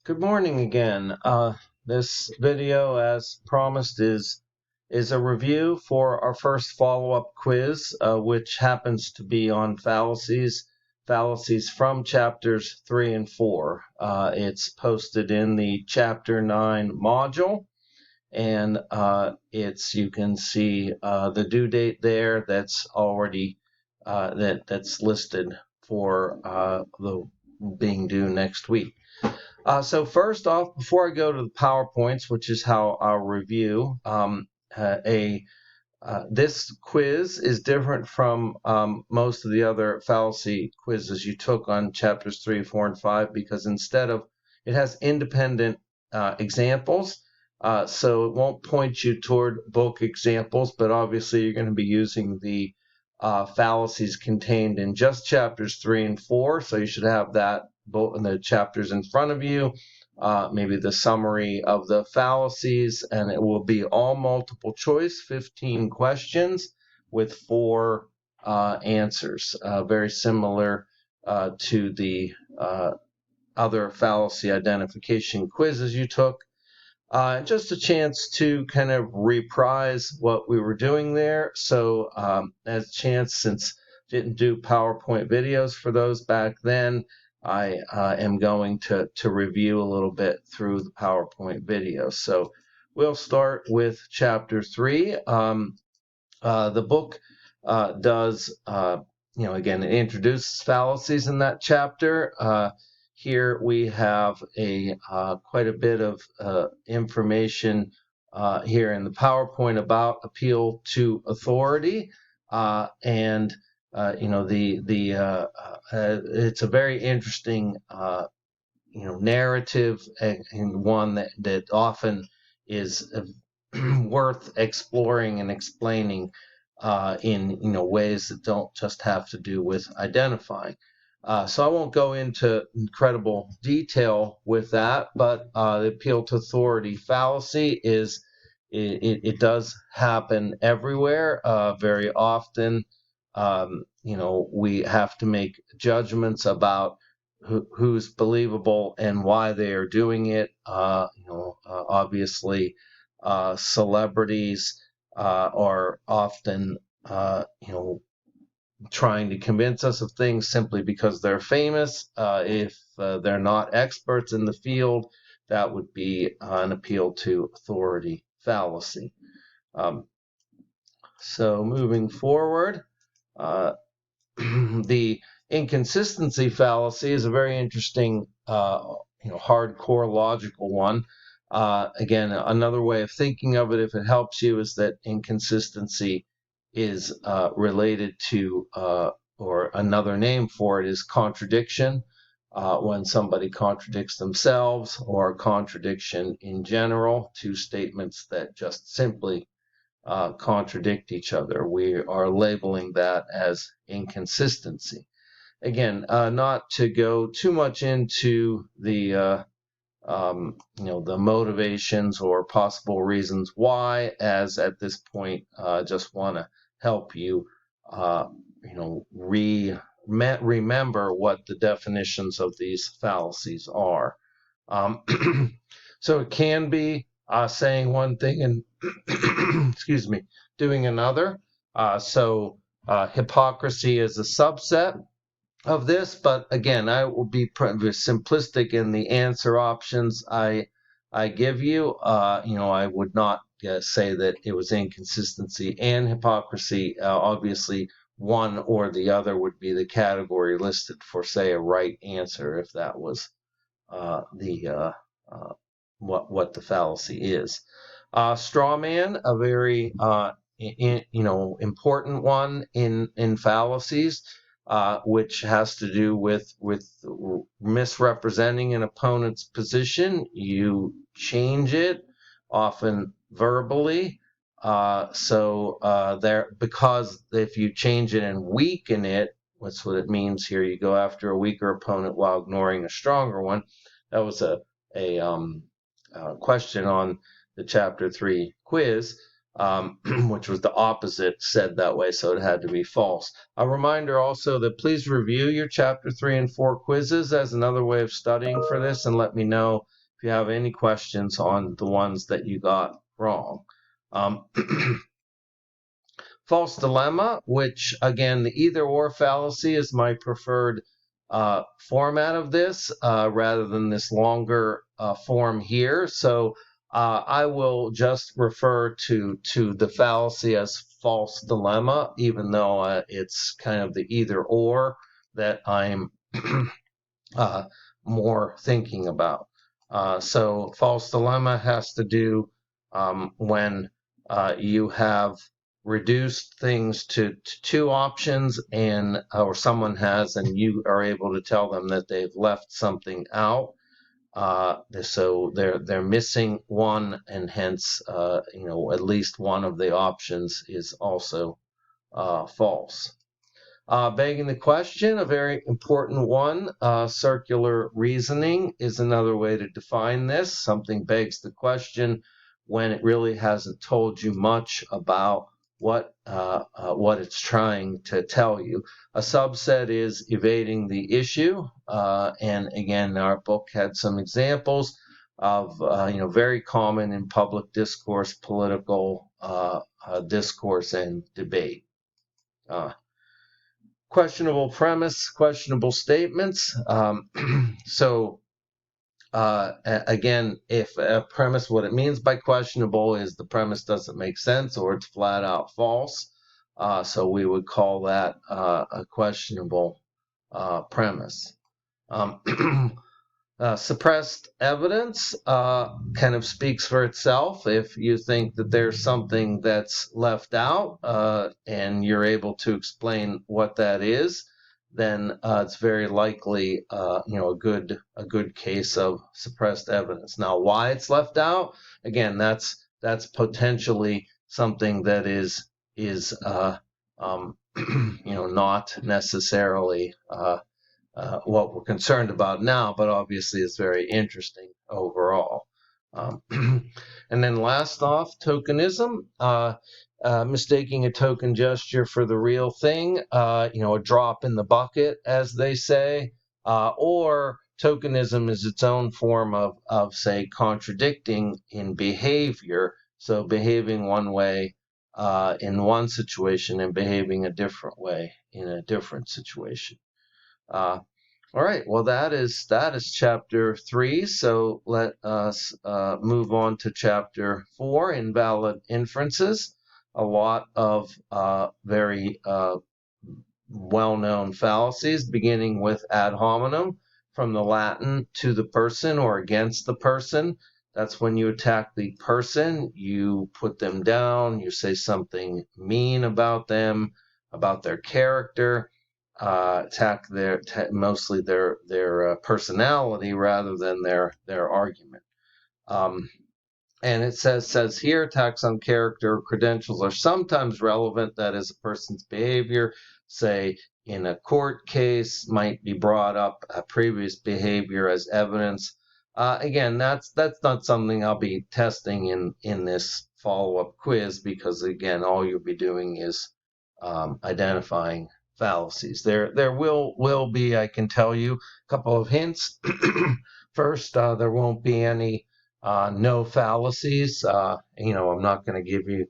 Good morning again. This video, as promised, is a review for our first follow-up quiz, which happens to be on fallacies from chapters 3 and 4. It's posted in the chapter 9 module, and you can see the due date there. That's already that's listed for the being due next week. So first off, before I go to the PowerPoints, which is how I'll review, this quiz is different from most of the other fallacy quizzes you took on chapters 3, 4, and 5 because it has independent examples. So it won't point you toward book examples, but obviously you're going to be using the fallacies contained in just chapters 3 and 4. So you should have that both in the chapters in front of you, maybe the summary of the fallacies, and it will be all multiple choice, 15 questions with 4 answers, very similar to the other fallacy identification quizzes you took. Just a chance to kind of reprise what we were doing there. So as a chance, since didn't do PowerPoint videos for those back then, I am going to review a little bit through the PowerPoint video. So we'll start with chapter 3. The book does, again, it introduces fallacies in that chapter. Here we have quite a bit of information here in the PowerPoint about appeal to authority, and it's a very interesting narrative, and one that often is worth exploring and explaining in ways that don't just have to do with identifying. So I won't go into incredible detail with that, but the appeal to authority fallacy it does happen everywhere, very often. We have to make judgments about who's believable and why they are doing it. Obviously, celebrities are often, trying to convince us of things simply because they're famous. If they're not experts in the field, that would be an appeal to authority fallacy. So moving forward, the inconsistency fallacy is a very interesting, hardcore logical one. Again, another way of thinking of it, if it helps you, is that inconsistency is related to, or another name for it is contradiction, when somebody contradicts themselves, or contradiction in general, two statements that just simply contradict each other. We are labeling that as inconsistency. Again, not to go too much into the the motivations or possible reasons why, as at this point, just want to help you, remember what the definitions of these fallacies are. So it can be saying one thing and excuse me, doing another. So hypocrisy is a subset of this, but again, I will be simplistic in the answer options I give you. I would not say that it was inconsistency and hypocrisy. Obviously, one or the other would be the category listed for, say, a right answer, if that was what the fallacy is. Straw man, a very important one in fallacies, which has to do with misrepresenting an opponent's position. You change it, often verbally. Because if you change it and weaken it, that's what it means here. You go after a weaker opponent while ignoring a stronger one. That was a question on the chapter 3 quiz. which was the opposite said that way, so it had to be false. A reminder also that please review your chapter 3 and 4 quizzes as another way of studying for this, and let me know if you have any questions on the ones that you got wrong. False dilemma, which again, the either or fallacy is my preferred format of this rather than this longer form here. So I will just refer to the fallacy as false dilemma, even though it's kind of the either or that I'm more thinking about. So false dilemma has to do when you have reduced things to two options, and or someone has, and you are able to tell them that they've left something out. So they're missing one, and hence at least one of the options is also false. Begging the question, a very important one. Circular reasoning is another way to define this. Something begs the question when it really hasn't told you much about what it's trying to tell you. A subset is evading the issue, and again, our book had some examples of very common in public discourse, political discourse, and debate. Questionable premise, questionable statements. So again, if a premise, what it means by questionable is the premise doesn't make sense or it's flat out false. So we would call that a questionable premise. Suppressed evidence kind of speaks for itself. If you think that there's something that's left out and you're able to explain what that is, then it's very likely a good case of suppressed evidence. Now, why it's left out, again, that's potentially something that is not necessarily what we're concerned about now, but obviously it's very interesting overall. And then last off, tokenism, mistaking a token gesture for the real thing, a drop in the bucket, as they say, or tokenism is its own form of say, contradicting in behavior. So behaving one way in one situation and behaving a different way in a different situation. All right, well, that is chapter 3. So let us move on to chapter 4, invalid inferences. A lot of very well-known fallacies, beginning with ad hominem, from the Latin to the person or against the person. That's when you attack the person, you put them down, you say something mean about them, about their character. Attack mostly their personality rather than their argument. And it says here, attacks on character or credentials are sometimes relevant. That is, a person's behavior, say in a court case, might be brought up a previous behavior as evidence. Again, that's not something I'll be testing in this follow-up quiz, because again, all you'll be doing is identifying fallacies. There will be, I can tell you, a couple of hints. First, there won't be any no fallacies. I'm not going to give you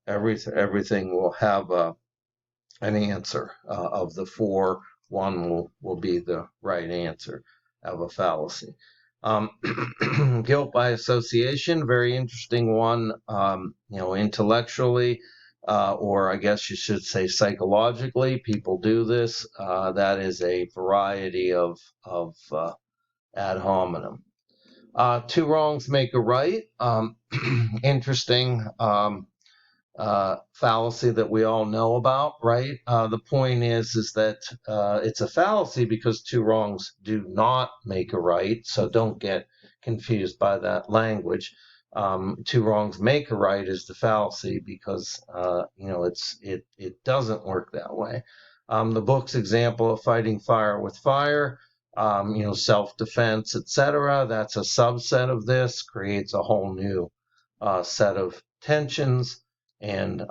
everything will have an answer of the 4. One will be the right answer of a fallacy. Guilt by association, very interesting one. Intellectually, or I guess you should say psychologically, people do this. That is a variety of ad hominem. 2 wrongs make a right. Interesting fallacy that we all know about, right? The point is that it's a fallacy because 2 wrongs do not make a right. So don't get confused by that language. 2 wrongs make a right is the fallacy because it doesn't work that way. The book's example of fighting fire with fire, self-defense, etc. That's a subset of this, creates a whole new set of tensions and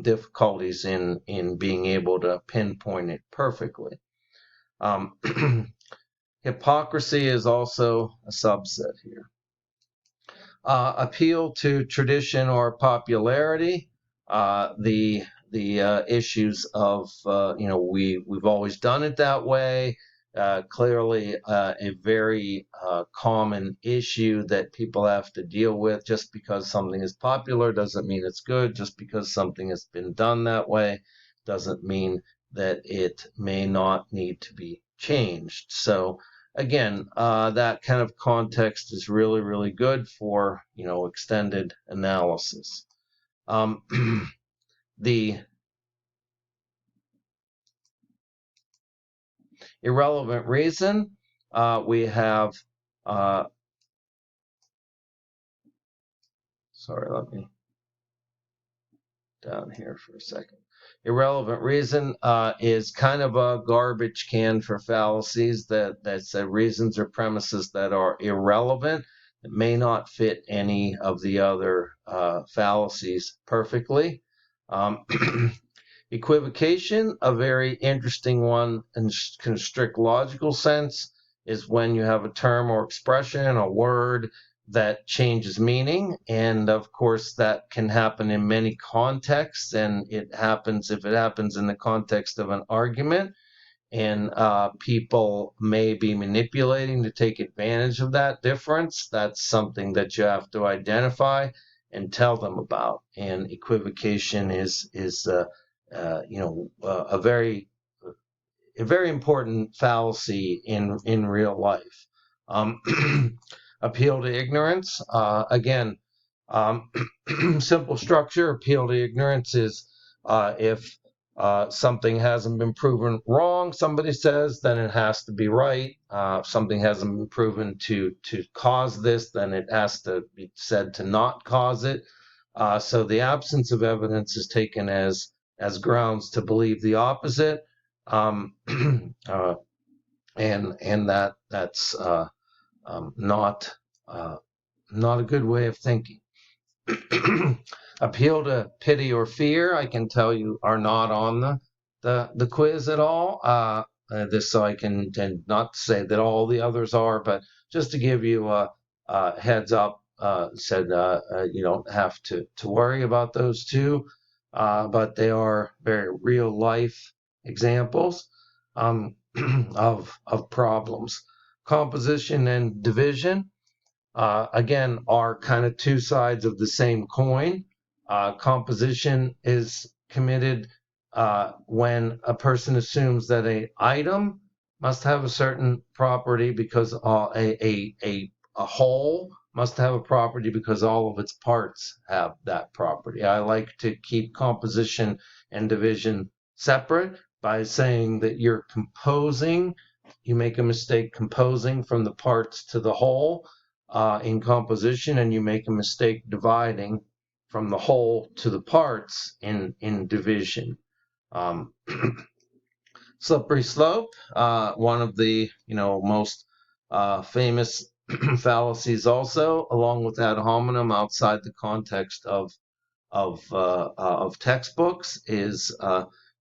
difficulties in being able to pinpoint it perfectly. Hypocrisy is also a subset here. Appeal to tradition or popularity. The issues of we've always done it that way. Clearly, a very common issue that people have to deal with. Just because something is popular doesn't mean it's good. Just because something has been done that way doesn't mean that it may not need to be changed. So again, that kind of context is really, really good for, extended analysis. The irrelevant reason, we have, sorry, let me down here for a second. Irrelevant reason is kind of a garbage can for fallacies that say reasons or premises that are irrelevant. It may not fit any of the other fallacies perfectly. Equivocation, a very interesting one in strict logical sense, is when you have a term or expression, a word that changes meaning. And of course, that can happen in many contexts. And if it happens in the context of an argument, and people may be manipulating to take advantage of that difference, that's something that you have to identify and tell them about. And equivocation is a very important fallacy in real life. Appeal to ignorance. Again, simple structure. Appeal to ignorance is if something hasn't been proven wrong, somebody says, then it has to be right. If something hasn't been proven to cause this, then it has to be said to not cause it. So the absence of evidence is taken as grounds to believe the opposite, and that's not a good way of thinking. Appeal to pity or fear, I can tell you, are not on the quiz at all. This so I can not say that all the others are, but just to give you a heads up, you don't have to worry about those two, but they are very real life examples of problems. Composition and division, again, are kind of two sides of the same coin. Composition is committed when a person assumes that an item must have a certain property because a whole must have a property because all of its parts have that property. I like to keep composition and division separate by saying that you're composing. You make a mistake composing from the parts to the whole in composition, and you make a mistake dividing from the whole to the parts in division. Slippery slope, one of the most famous fallacies, also, along with ad hominem outside the context of textbooks, is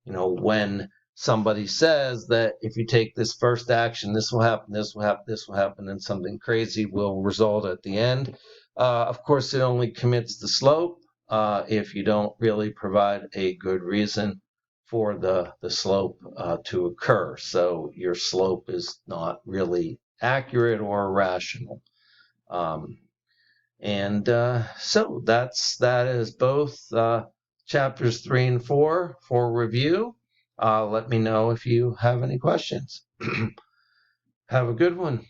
when somebody says that if you take this first action, this will happen, this will happen, this will happen, and something crazy will result at the end. Of course, it only commits the slope if you don't really provide a good reason for the slope to occur. So your slope is not really accurate or rational. So that is both chapters 3 and 4 for review. Let me know if you have any questions. Have a good one.